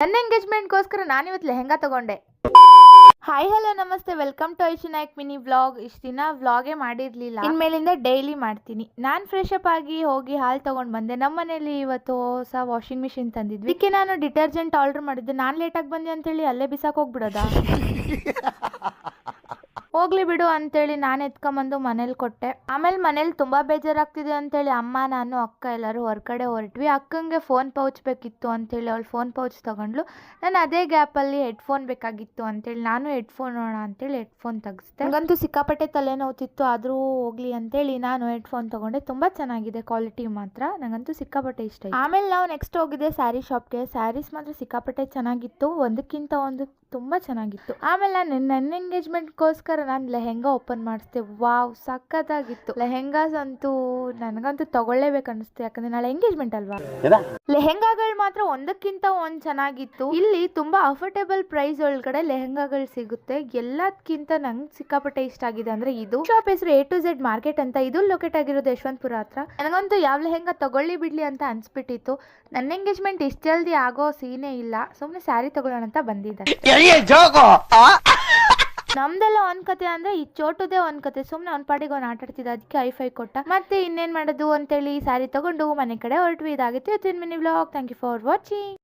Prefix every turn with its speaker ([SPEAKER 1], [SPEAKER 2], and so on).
[SPEAKER 1] ನನ್ನ ಎಂಗೇಜ್ಮೆಂಟ್ಗೋಸ್ಕರ ನಾನಿವತ್ತು ಲೆಹೆಂಗಾ ತಗೊಂಡೆ. Hi hello namaste, welcome to Aishu Nayak mini vlog. ಇಷ್ಟು ದಿನ ವ್ಲಾಗೇ ಮಾಡಿರಲಿಲ್ಲ, ಇನ್ಮೇಲಿಂದ ಡೈಲಿ ಮಾಡ್ತೀನಿ. ನಾನು ಫ್ರೆಶ್ ಅಪ್ ಆಗಿ ಹೋಗಿ ಹಾಲು ತೊಗೊಂಡು ಬಂದೆ. ನಮ್ಮ ಮನೇಲಿ ಇವತ್ತು ಹೊಸ ವಾಷಿಂಗ್ ಮಿಷಿನ್ ತಂದಿದ್ವಿ. ಇದಕ್ಕೆ ನಾನು ಡಿಟರ್ಜೆಂಟ್ ಆರ್ಡರ್ ಮಾಡಿದ್ದೆ. ನಾನು ಲೇಟಾಗಿ ಬಂದೆ ಅಂತೇಳಿ ಅಲ್ಲೇ ಬಿಸಾಕ್ ಹೋಗ್ಬಿಡೋದಾ? ಹೋಗ್ಲಿ ಬಿಡು ಅಂತೇಳಿ ನಾನು ಎತ್ಕೊಂಬಂದು ಮನೇಲಿ ಕೊಟ್ಟೆ. ಆಮೇಲೆ ಮನೇಲಿ ತುಂಬಾ ಬೇಜಾರಾಗ್ತಿದೆ ಅಂತೇಳಿ ಅಮ್ಮ, ನಾನು, ಅಕ್ಕ ಎಲ್ಲರೂ ಹೊರಗಡೆ ಹೊರಟ್ವಿ. ಅಕ್ಕಂಗೆ ಫೋನ್ ಪೌಚ್ ಬೇಕಿತ್ತು ಅಂತೇಳಿ ಅವಳು ಫೋನ್ ಪೌಚ್ ತಗೊಂಡ್ಲು. ನಾನು ಅದೇ ಗ್ಯಾಪಲ್ಲಿ ಹೆಡ್ಫೋನ್ ಬೇಕಾಗಿತ್ತು ಅಂತೇಳಿ ನಾನು ಹೆಡ್ಫೋನ್ ನೋಡೋಣ ಅಂತೇಳಿ ಹೆಡ್ಫೋನ್ ತೆಗಿಸ್ದೆ. ನನಗಂತೂ ಸಿಕ್ಕಾಪಟ್ಟೆ ತಲೆನೋವ್ತಿತ್ತು, ಆದರೂ ಹೋಗ್ಲಿ ಅಂತೇಳಿ ನಾನು ಹೆಡ್ಫೋನ್ ತಗೊಂಡೆ. ತುಂಬಾ ಚೆನ್ನಾಗಿದೆ ಕ್ವಾಲಿಟಿ ಮಾತ್ರ, ನನಗಂತೂ ಸಿಕ್ಕಾಪಟ್ಟೆ ಇಷ್ಟ ಆಯ್ತು. ಆಮೇಲೆ ನಾವು ನೆಕ್ಸ್ಟ್ ಹೋಗಿದ್ದೆ ಸ್ಯಾರಿ ಶಾಪ್ಗೆ. ಸ್ಯಾರೀಸ್ ಮಾತ್ರ ಸಿಕ್ಕಾಪಟ್ಟೆ ಚೆನ್ನಾಗಿತ್ತು, ಒಂದಕ್ಕಿಂತ ಒಂದು ತುಂಬಾ ಚೆನ್ನಾಗಿತ್ತು. ಆಮೇಲೆ ನನ್ನ ಎಂಗೇಜ್ಮೆಂಟ್ಗೋಸ್ಕರ ನಾನು ಲೆಹೆಂಗಾ ಓಪನ್ ಮಾಡಿಸ್ದೆ. ವಾವ್, ಸಖತ್ತಾಗಿತ್ತು. ಲೆಹೆಂಗಾಸ್ ಅಂತೂ ನನಗಂತೂ ತಗೊಳ್ಳೇಬೇಕು ಅನಿಸ್ತು, ಯಾಕಂದ್ರೆ ನಾಳೆ ಎಂಗೇಜ್ಮೆಂಟ್ ಅಲ್ವಾ. ಲೆಹೆಂಗಾಗಳು ಮಾತ್ರ ಒಂದಕ್ಕಿಂತ ಒಂದು ಚೆನ್ನಾಗಿತ್ತು. ಇಲ್ಲಿ ತುಂಬಾ ಅಫೋರ್ಡೆಬಲ್ ಪ್ರೈಸ್ ಒಳಗಡೆ ಲೆಹೆಂಗಾಗಳು ಸಿಗುತ್ತೆ. ಎಲ್ಲದಕ್ಕಿಂತ ನಂಗೆ ಸಿಕ್ಕಾಪಟ್ಟೆ ಇಷ್ಟ ಆಗಿದೆ ಅಂದ್ರೆ ಇದು ಶಾಪ್ ಹೆಸರು A to Z ಮಾರ್ಕೆಟ್ ಅಂತ. ಇದು ಲೊಕೇಟ್ ಆಗಿರೋದು ಯಶವಂತಪುರ ಹತ್ರ. ನನಗಂತೂ ಯಾವ ಲೆಹೆಂಗಾ ತಗೊಳ್ಳಿ ಬಿಡ್ಲಿ ಅಂತ ಅನ್ಸ್ಬಿಟ್ಟಿತ್ತು. ನನ್ನ ಎಂಗೇಜ್ಮೆಂಟ್ ಇಷ್ಟು ಜಲ್ದಿ ಆಗೋ ಸೀನೇ ಇಲ್ಲ, ಸುಮ್ಮನೆ ಸ್ಯಾರಿ ತಗೊಳ್ಳೋಣ ಅಂತ ಬಂದಿದ್ದೆ. ನಮ್ದೆಲ್ಲ ಒಂದ್ ಕತೆ ಅಂದ್ರೆ ಈ ಚೋಟುದೇ ಒಂದ್ ಕತೆ. ಸುಮ್ನೆ ಒಂದ್ ಪಾಟಿಗೆ ಅವ್ನು ಆಟಾಡ್ತಿದ್ದ, ಅದಕ್ಕೆ ಐಫೈ ಕೊಟ್ಟ. ಮತ್ತೆ ಇನ್ನೇನ್ ಮಾಡೋದು ಅಂತೇಳಿ ಸ್ಯಾರಿ ತಗೊಂಡು ಮನೆ ಕಡೆ ಹೊರಟ್ವಿ. ಇದಾಗಿತ್ತು ಇವತ್ತಿನ mini vlog. Thank you for watching.